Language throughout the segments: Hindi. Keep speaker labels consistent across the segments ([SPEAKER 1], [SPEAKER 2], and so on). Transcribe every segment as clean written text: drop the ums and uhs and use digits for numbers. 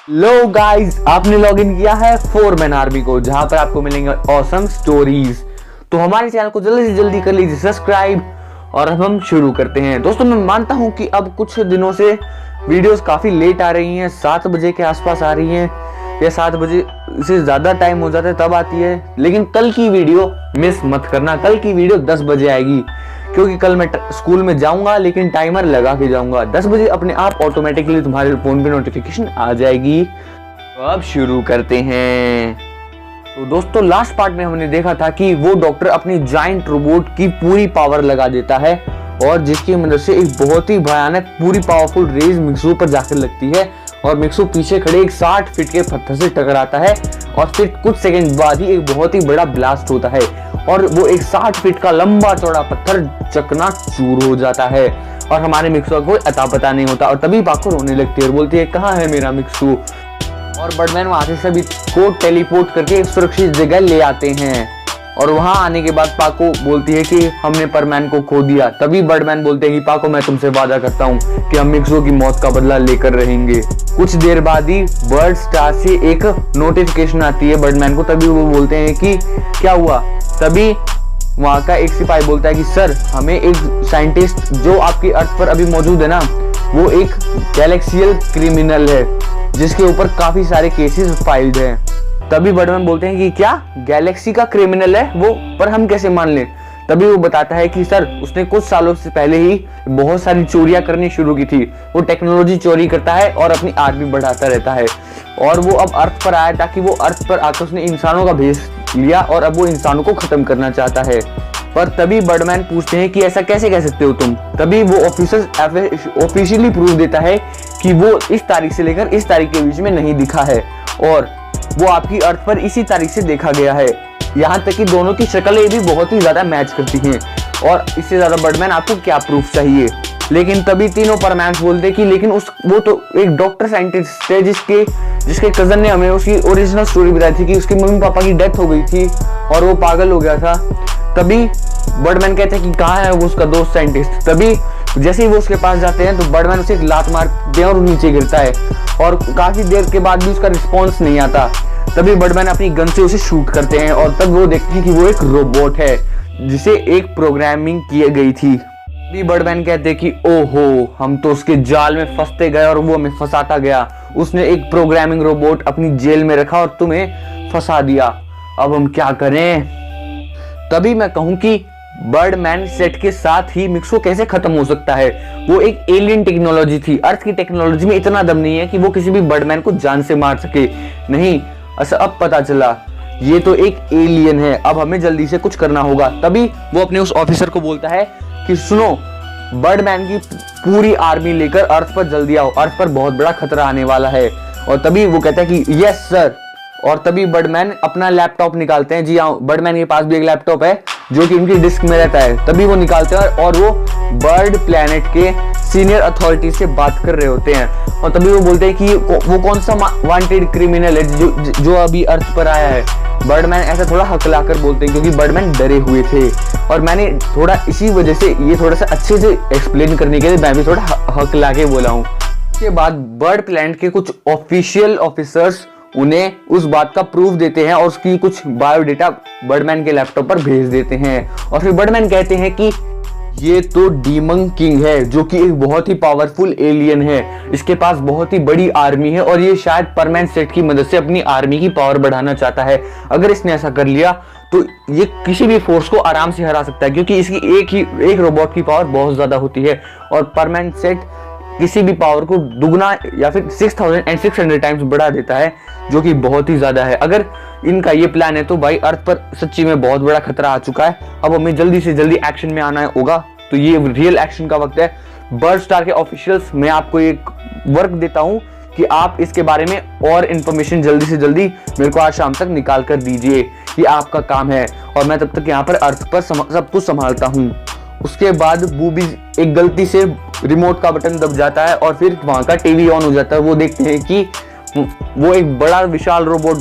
[SPEAKER 1] लो गाइस, आपने लॉगिन किया है 4मैन आर्मी को, जहां पर आपको मिलेंगे ऑसम स्टोरीज। तो हमारे चैनल को जल्दी से जल्दी कर लीजिए सब्सक्राइब और अब हम शुरू करते हैं। दोस्तों, मैं मानता हूं कि अब कुछ दिनों से वीडियोस काफी लेट आ रही हैं, 7 बजे के आसपास आ रही हैं या 7 बजे से ज्यादा टाइम हो जाता है तब आती है। लेकिन कल की वीडियो मिस मत करना, कल की वीडियो 10 बजे आएगी, क्योंकि कल मैं स्कूल में जाऊंगा लेकिन टाइमर लगा के जाऊंगा। 10 बजे अपने आप ऑटोमेटिकली तुम्हारे फोन पे नोटिफिकेशन आ जाएगी। तो अब शुरू करते हैं। तो दोस्तों, लास्ट पार्ट में हमने देखा था कि वो डॉक्टर अपनी जाइंट रोबोट की पूरी पावर लगा देता है और जिसकी मदद से एक बहुत ही भयानक पूरी पावरफुल रेज मिक्सू पर जाकर लगती है और मिक्सू पीछे खड़े एक 60 फीट के पत्थर से टकराता है और फिर कुछ सेकंड बाद ही एक बहुत ही बड़ा ब्लास्ट होता है और वो एक 60 फीट का लंबा चौड़ा पत्थर चकनाचूर हो जाता है और हमारे मिक्सू को अता पता नहीं होता। और तभी पाको रोने लगती है और बोलती है, कहाँ है मेरा मिक्सू? और बर्डमैन वहां से सभी को टेलीपोर्ट करके एक सुरक्षित जगह ले आते हैं और वहां आने के बाद पाको बोलती है कि हमने परमैन को खो दिया। तभी बर्डमैन बोलते हैं कि पाको, मैं तुमसे वादा करता हूं कि हम मिक्सू की मौत का बदला लेकर रहेंगे। कुछ देर बाद ही बर्ड स्टार से एक नोटिफिकेशन आती है बर्डमैन को। तभी वो बोलते हैं कि क्या हुआ? तभी वहां का एक सिपाही बोलता है कि सर, हमें एक साइंटिस्ट जो आपकी अर्थ पर अभी मौजूद है ना, वो एक गैलेक्सियल क्रिमिनल है जिसके ऊपर काफी सारे केसेस फाइल्ड हैं। तभी बर्डमैन बोलते हैं कि क्या गैलेक्सी का क्रिमिनल है वो, पर हम कैसे मान लें? तभी वो बताता है कि सर, उसने कुछ सालों से पहले ही बहुत सारी चोरियां करनी शुरू की थी। वो टेक्नोलॉजी चोरी करता है और अपनी आर्मी बढ़ाता रहता है और वो अब अर्थ पर आया ताकि वो अर्थ पर आकर उसने इंसानों का भेष लिया और अब वो इंसानों को खत्म करना चाहता है। पर तभी बर्डमैन पूछते हैं कि ऐसा कैसे कह सकते हो तुम? तभी वो ऑफिसर ऑफिशियली प्रूफ देता है कि वो इस तारीख से लेकर इस तारीख के बीच में नहीं दिखा है और वो आपकी अर्थ पर इसी तारीख से देखा गया है। यहाँ तक कि दोनों की शक्लें भी बहुत ही ज्यादा मैच करती हैं और इससे ज्यादा बर्डमैन आपको क्या प्रूफ चाहिए? लेकिन तभी तीनों परमैन्स बोलते कि लेकिन वो तो एक डॉक्टर साइंटिस्ट है जिसके कजन ने हमें उसकी ओरिजिनल स्टोरी बताई थी कि उसके मम्मी पापा की डेथ हो गई थी और वो पागल हो गया था। तभी बर्डमैन कहते हैं कि कहाँ है वो उसका दोस्त साइंटिस्ट? तभी जैसे ही वो उसके पास जाते हैं तो बर्डमैन उसे एक लात मारते हैं और नीचे गिरता है और काफी देर के बाद भी उसका रिस्पॉन्स नहीं आता। तभी बर्डमैन अपनी गन से उसे शूट करते हैं और तब वो देखते हैं कि वो एक रोबोट है जिसे एक प्रोग्रामिंग की गई थी। तभी बर्डमैन कहते हैं कि ओहो, हम तो उसके जाल में फंसते गए और वो हमें फंसाता गया। उसने एक प्रोग्रामिंग रोबोट अपनी जेल में रखा और तुम्हें फंसा दिया। अब हम क्या करें? तभी मैं कहूं कि बर्डमैन सेट के साथ ही मिक्सू कैसे खत्म हो सकता है? वो एक एलियन टेक्नोलॉजी थी। अर्थ की टेक्नोलॉजी में इतना दम नहीं है कि वो किसी भी बर्डमैन को जान से मार सके। नहीं, ऐसा अब पता चला, ये तो एक एलियन है। अब हमें जल्दी से कुछ करना होगा। तभी वो अपने उस ऑफिसर को बोलता है कि सुनो, बर्डमैन की पूरी आर्मी लेकर अर्थ पर जल्दी आओ, अर्थ पर बहुत बड़ा खतरा आने वाला है। और तभी वो कहता है कि यस सर। और तभी बर्डमैन अपना लैपटॉप निकालते हैं। जी हाँ, बर्डमैन के पास भी एक लैपटॉप है जो कि उनकी डिस्क में रहता है। तभी वो निकालते हैं और वो बर्ड प्लेनेट के सीनियर अथॉरिटी से बात कर रहे होते हैं और तभी वो बोलते हैं कि वो कौन सा वांटेड क्रिमिनल है जो अभी अर्थ पर आया है। बर्डमैन ऐसा थोड़ा हकलाकर बोलते हैं क्योंकि बर्डमैन डरे हुए थे और मैंने थोड़ा इसी वजह से ये थोड़ा सा अच्छे से एक्सप्लेन करने के लिए मैं भी थोड़ा हकला के बोला हूँ। उसके बाद बर्ड प्लेनेट के कुछ ऑफिशियल ऑफिसर्स उन्हें उस बात का प्रूफ देते हैं और उसकी कुछ बायोडेटा बर्डमैन के लैपटॉप पर भेज देते हैं और फिर बर्डमैन कहते हैं कि ये तो डीमन किंग है जो कि एक बहुत ही पावरफुल एलियन है। इसके पास बहुत ही बड़ी आर्मी है और ये शायद परमैन सेट की मदद से अपनी आर्मी की पावर बढ़ाना चाहता है। अगर इसने ऐसा कर लिया तो ये किसी भी फोर्स को आराम से हरा सकता है क्योंकि इसकी एक रोबोट की पावर बहुत ज्यादा होती है और परमैन सेट किसी भी पावर को दुगना या फिर 6600 टाइम्स बढ़ा देता है, जो कि बहुत ही ज्यादा है। अगर इनका ये प्लान है तो भाई अर्थ पर सच्ची में बहुत बड़ा खतरा आ चुका है। अब हमें जल्दी से जल्दी एक्शन में आना होगा। तो ये रियल एक्शन का वक्त है। बर्ड स्टार के ऑफिशियल्स, मैं आपको एक वर्क देता हूं कि आप इसके बारे में और इंफॉर्मेशन जल्दी से जल्दी मेरे को आज शाम तक निकाल कर दीजिए। ये आपका काम है और मैं तब तक यहाँ पर अर्थ पर सब कुछ संभालता हूँ। उसके बाद बूबी एक गलती से रिमोट का बटन दब जाता है और फिर वहां का टीवी ऑन हो जाता है। वो देखते हैं कि वो एक बड़ा विशाल रोबोट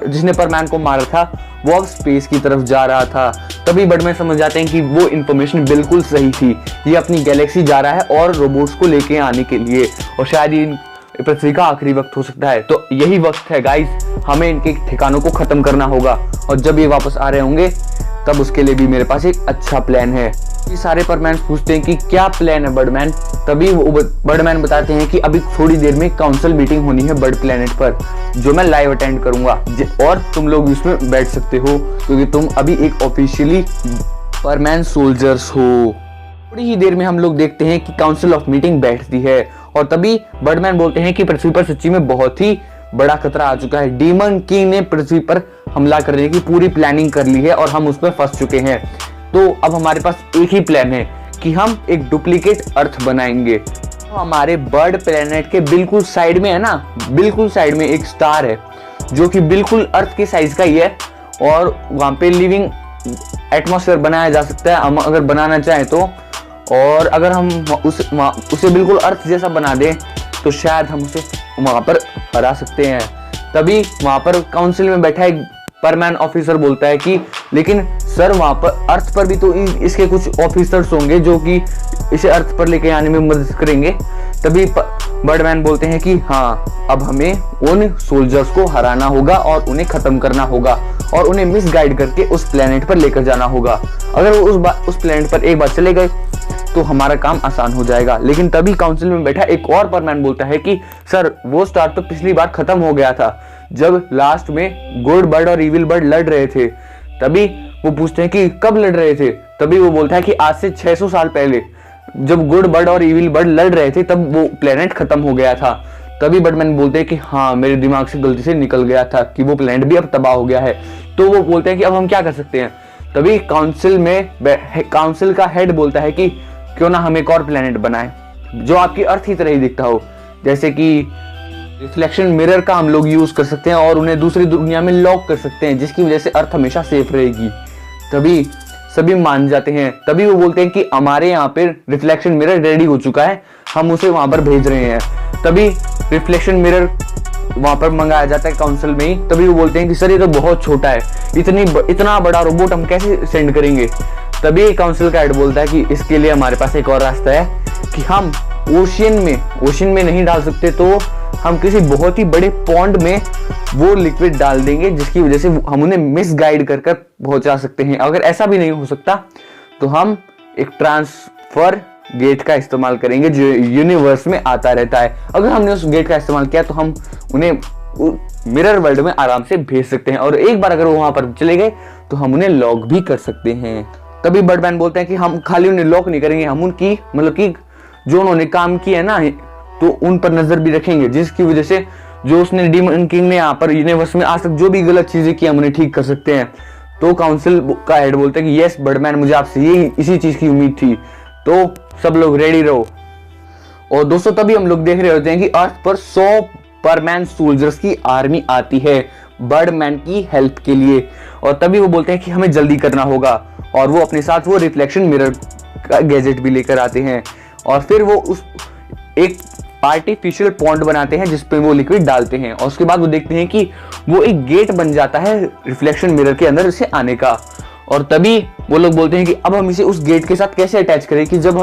[SPEAKER 1] जिसने परमैन को मारा था वो अब स्पेस की तरफ जा रहा था। तभी बर्डमैन समझ जाते हैं कि वो इन्फॉर्मेशन बिल्कुल सही थी। ये अपनी गैलेक्सी जा रहा है और रोबोट्स को लेके आने के लिए और शायद पृथ्वी का आखिरी वक्त हो सकता है। तो यही वक्त है गाइस, हमें इनके ठिकानों को खत्म करना होगा और जब ये वापस आ रहे होंगे तब उसके लिए भी मेरे पास एक अच्छा प्लान है। ये सारे परमैन पूछते हैं कि क्या प्लान है बर्डमैन। तभी वो बर्डमैन बताते हैं कि अभी थोड़ी देर में काउंसिल मीटिंग होनी है बर्ड प्लेनेट पर, जो मैं लाइव अटेंड करूंगा और तुम लोग उसमें बैठ सकते हो क्योंकि तुम अभी एक ऑफिशियली परमैन सोल्जर्स हो। थोड़ी ही देर में हम लोग देखते हैं कि काउंसिल ऑफ मीटिंग बैठती है और तभी बर्डमैन बोलते हैं कि पृथ्वी पर सच्ची में बहुत ही बड़ा खतरा आ चुका है। डीमन किंग ने पृथ्वी पर हमला करने की पूरी प्लानिंग कर ली है और हम उसमें फंस चुके हैं। तो अब हमारे पास एक ही प्लान है कि हम एक डुप्लीकेट अर्थ बनाएंगे। तो हमारे बर्ड प्लेनेट के बिल्कुल साइड में है ना, बिल्कुल साइड में एक स्टार है जो कि बिल्कुल अर्थ के साइज का ही है और वहां पे लिविंग एटमॉस्फेयर बनाया जा सकता है हम अगर बनाना चाहें तो। और अगर हम उसे बिल्कुल अर्थ जैसा बना दें तो शायद हम उसे वहां पर हरा सकते हैं। तभी वहां पर काउंसिल में बैठा एक परमैन ऑफिसर बोलता है कि लेकिन सर वहां पर अर्थ पर भी तो इसके कुछ ऑफिसर्स होंगे जो कि इसे अर्थ पर लेके आने में मदद करेंगे। तभी बर्डमैन बोलते हैं कि हाँ, अब हमें उन सोल्जर्स को हराना होगा और उन्हें खत्म करना होगा और उन्हें मिसगाइड करके उस प्लेनेट पर लेकर जाना होगा। अगर वो उस प्लेनेट पर एक बार चले गए तो हमारा काम आसान हो जाएगा। लेकिन तभी काउंसिल में बैठा एक और परमैन बोलता है कि सर वो स्टार तो पिछली बार खत्म हो गया था जब लास्ट में गुड बर्ड और इविल बर्ड लड़ रहे थे। तभी वो पूछते हैं कि कब लड़ रहे थे। तभी वो बोलता है कि आज से 600 साल पहले जब गुड बर्ड और इविल बर्ड लड़ रहे थे तब वो प्लेनेट खत्म हो गया था। तभी बर्डमैन बोलते हैं कि हाँ, मेरे दिमाग से गलती से निकल गया था कि वो प्लेनेट भी अब तबाह हो गया है। तो वो बोलते हैं कि अब हम क्या कर सकते हैं। तभी काउंसिल का हेड बोलता है कि क्यों ना हम एक और प्लेनेट बनाए जो आपकी अर्थ की तरह ही दिखता हो, जैसे कि रिफ्लेक्शन मिरर का हम लोग यूज कर सकते हैं और उन्हें दूसरी दुनिया में लॉक कर सकते हैं जिसकी वजह से अर्थ हमेशा सेफ रहेगी। तभी सभी मान जाते हैं। तभी वो बोलते हैं कि हमारे यहाँ पे रिफ्लेक्शन मिरर रेडी हो चुका है, हम उसे वहां पर भेज रहे हैं। तभी रिफ्लेक्शन मिरर वहां पर मंगाया जाता है काउंसिल में ही। तभी वो बोलते हैं कि सर ये तो बहुत छोटा है, इतना बड़ा रोबोट हम कैसे सेंड करेंगे। तभी काउंसिल का हेड बोलता है कि इसके लिए हमारे पास एक और रास्ता है कि हम ओशन में नहीं डाल सकते तो हम किसी बहुत ही बड़े पॉन्ड में वो लिक्विड डाल देंगे जिसकी वजह से हम उन्हें मिसगाइड कर पहुंचा सकते हैं। अगर ऐसा भी नहीं हो सकता तो हम एक ट्रांसफर गेट का इस्तेमाल करेंगे जो यूनिवर्स में आता रहता है। अगर हमने उस गेट का इस्तेमाल किया तो हम उन्हें मिरर वर्ल्ड में आराम से भेज सकते हैं और एक बार अगर वो वहां पर चले गए तो हम उन्हें लॉक भी कर सकते हैं। तभी बर्डमैन बोलते हैं कि हम खाली उन्हें लॉक नहीं करेंगे, हम उनकी मतलब कि जो उन्होंने काम किया है ना तो उन पर नजर भी रखेंगे जिसकी वजह से जो उसने डीमन किंग ने यहाँ पर यूनिवर्स में आज तक जो भी गलत चीजें की हम उन्हें ठीक कर सकते हैं। तो काउंसिल का हेड बोलते हैं कि यस बर्डमैन, मुझे आपसे इसी चीज की उम्मीद थी। तो सब लोग रेडी रहो। और दोस्तों तभी हम लोग देख रहे होते हैं कि अर्थ पर 100 परमैन सोल्जर्स की आर्मी आती है बर्डमैन की हेल्प के लिए। और तभी वो बोलते हैं कि हमें जल्दी करना होगा और वो अपने साथ वो रिफ्लेक्शन मिरर का गैजेट भी लेकर आते हैं और फिर वो उस एक आर्टिफिशियल पॉन्ड बनाते हैं जिसपे वो लिक्विड डालते हैं और उसके बाद वो देखते हैं कि वो एक गेट बन जाता है रिफ्लेक्शन मिरर के अंदर इसे आने का। और तभी वो लोग बोलते हैं कि अब हम इसे उस गेट के साथ कैसे अटैच करें कि जब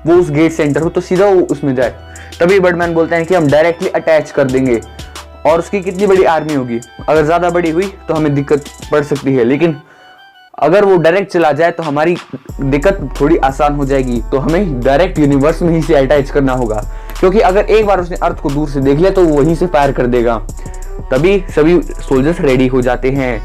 [SPEAKER 1] वो उस गेट से एंटर हो तो सीधा वो उसमें जाए। तभी बर्डमैन बोलते हैं कि हम डायरेक्टली अटैच कर देंगे। और उसकी कितनी बड़ी आर्मी होगी, अगर ज्यादा बड़ी हुई तो हमें दिक्कत पड़ सकती है, लेकिन अगर वो डायरेक्ट चला जाए तो हमारी दिक्कत थोड़ी आसान हो जाएगी। तो हमें डायरेक्ट यूनिवर्स में ही से अटैच करना होगा क्योंकि अगर एक बार उसने अर्थ को दूर से देख लिया तो वो वहीं से फायर कर देगा। तभी सभी सोल्जर्स रेडी हो जाते हैं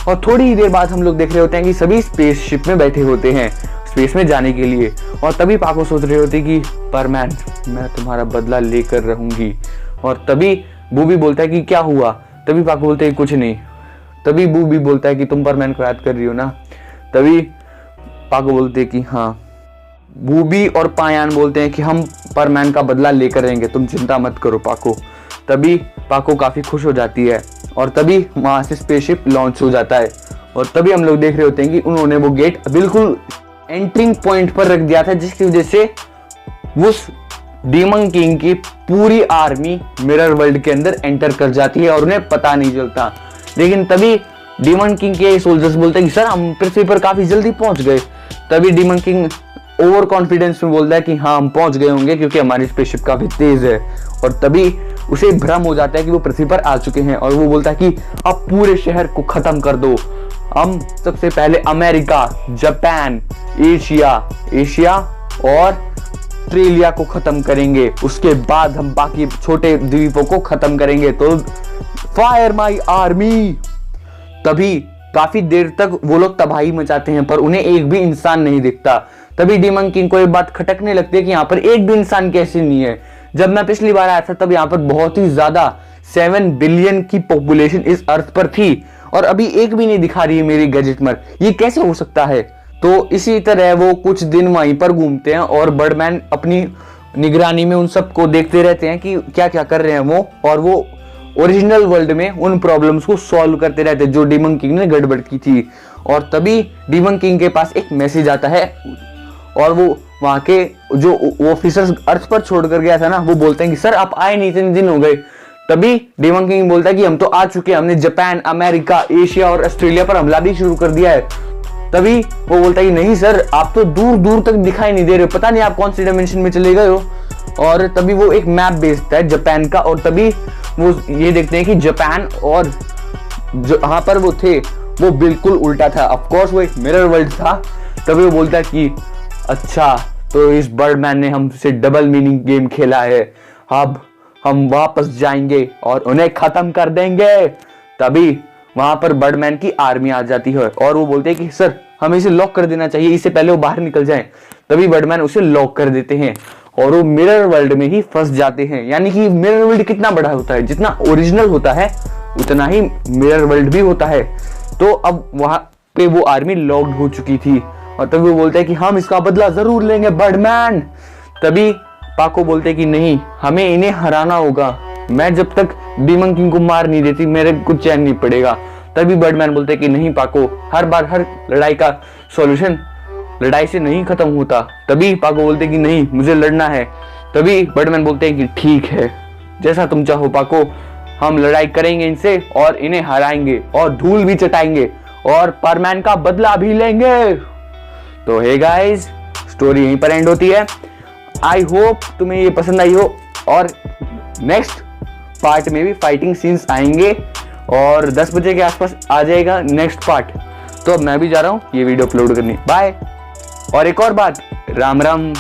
[SPEAKER 1] और थोड़ी ही देर बाद हम लोग देख रहे होते हैं कि सभी स्पेसशिप में बैठे होते हैं स्पेस में जाने के लिए। और तभी पाको सोच रहे होते कि परमैन, मैं तुम्हारा बदला लेकर रहूंगी। और तभी बूबी बोलता है कि क्या हुआ। तभी पाको बोलते हैं कुछ नहीं। तभी बूबी बोलता है कि तुम परमैन को याद कर रही हो ना। तभी पाको बोलते हैं कि हाँ। बूबी और पायान बोलते हैं कि हम परमैन का बदला लेकर रहेंगे, तुम चिंता मत करो पाको। तभी पाको काफी खुश हो जाती है और तभी वहां से स्पेसशिप लॉन्च हो जाता है। और तभी हम लोग देख रहे होते हैं कि उन्होंने वो गेट बिल्कुल एंट्रिंग पॉइंट पर रख दिया था जिसकी वजह से उस डीमन किंग की पूरी आर्मी मिरर वर्ल्ड के अंदर एंटर कर जाती है और उन्हें पता नहीं चलता। लेकिन तभी डीमन किंग के सोल्जर्स बोलते हैं कि सर हम पृथ्वी पर काफी जल्दी पहुंच गए। तभी डीमन किंग ओवर कॉन्फिडेंस में बोलता है कि हाँ हम पहुंच गए होंगे क्योंकि हमारी स्पेसशिप काफी तेज है। और तभी उसे भ्रम हो जाता है कि वो पृथ्वी पर आ चुके हैं और वो बोलता है कि अब पूरे शहर को खत्म कर दो। हम सबसे पहले अमेरिका, जापान, एशिया और ऑस्ट्रेलिया को खत्म करेंगे, उसके बाद हम बाकी छोटे द्वीपों को खत्म करेंगे। तो फायर माई आर्मी। तभी काफी देर तक वो लोग तबाही मचाते हैं पर उन्हें एक भी इंसान नहीं दिखता। तभी डीमन किंग को एक बात खटकने लगती है कि यहाँ पर एक भी इंसान कैसे नहीं है। जब मैं पिछली बार आया था तब यहाँ पर बहुत ही ज्यादा 7 बिलियन की पॉपुलेशन इस अर्थ पर थी और अभी एक भी नहीं दिखा रही है मेरी गैजेट में। ये कैसे हो सकता है? तो इसी तरह वो कुछ दिन वहीं पर घूमते हैं और बर्डमैन अपनी निगरानी में उन सबको देखते रहते हैं कि क्या क्या कर रहे हैं वो, और वो ओरिजिनल वर्ल्ड में उन प्रॉब्लम्स को सॉल्व करते रहते हैं जो डीमन किंग ने गड़बड़ की थी। और तभी डीमन किंग के पास एक मैसेज आता है और वो वहां के जो ऑफिसर्स अर्थ पर छोड़ कर गया था ना, वो बोलते हैं कि सर आप आए नहीं, इतने दिन हो गए। तभी डीमन किंग बोलता है कि हम तो आ चुके हैं, हमने जापान, अमेरिका, एशिया और ऑस्ट्रेलिया पर हमला भी शुरू कर दिया है। तभी वो बोलता है कि नहीं सर, आप तो दूर दूर तक दिखाई नहीं दे रहे हो, पता नहीं आप कौन सी डायमेंशन में चले गए हो। और तभी वो एक मैप भेजता है जापान का और तभी वो ये देखते हैं कि जापान और जहां पर वो थे वो बिल्कुल उल्टा था। ऑफ कोर्स वो एक मिरर वर्ल्ड था। तभी वो बोलता है कि अच्छा, तो इस बर्डमैन ने हमसे डबल मीनिंग गेम खेला है, अब हम वापस जाएंगे और उन्हें खत्म कर देंगे। तभी वहां पर बर्डमैन की आर्मी आ जाती है और वो बोलते हैं कि सर हमें इसे लॉक कर देना चाहिए, इससे पहले वो बाहर निकल जाए। तभी बर्डमैन उसे लॉक कर देते हैं और वो मिरर वर्ल्ड में ही फंस जाते हैं। यानी कि मिरर वर्ल्ड कितना बड़ा होता है, जितना ओरिजिनल होता है उतना ही मिरर वर्ल्ड भी होता है। तो अब वहां पे वो आर्मी लॉक्ड हो चुकी थी और तभी वो बोलते हैं कि हम इसका बदला जरूर लेंगे बर्डमैन। तभी पाको बोलते कि नहीं, हमें इन्हें हराना होगा, मैं जब तक डीमन किंग को मार नहीं देती मेरे को चैन नहीं पड़ेगा। तभी बर्डमैन बोलते कि नहीं पाको, हर बार हर लड़ाई का सॉल्यूशन लड़ाई से नहीं खत्म होता। तभी पाको बोलते कि नहीं, मुझे लड़ना है। तभी बर्डमैन बोलते हैं कि ठीक है, जैसा तुम चाहो पाको, हम लड़ाई करेंगे इनसे और इन्हें हराएंगे और धूल भी चटाएंगे और परमैन का बदला भी लेंगे। तो हे गाइस, स्टोरी यहीं पर एंड होती है। आई होप तुम्हें ये पसंद आई हो और नेक्स्ट पार्ट में भी फाइटिंग सीन्स आएंगे और 10 बजे के आसपास आ जाएगा नेक्स्ट पार्ट। तो अब मैं भी जा रहा हूँ ये वीडियो अपलोड करने। बाय। और एक और बात, राम राम।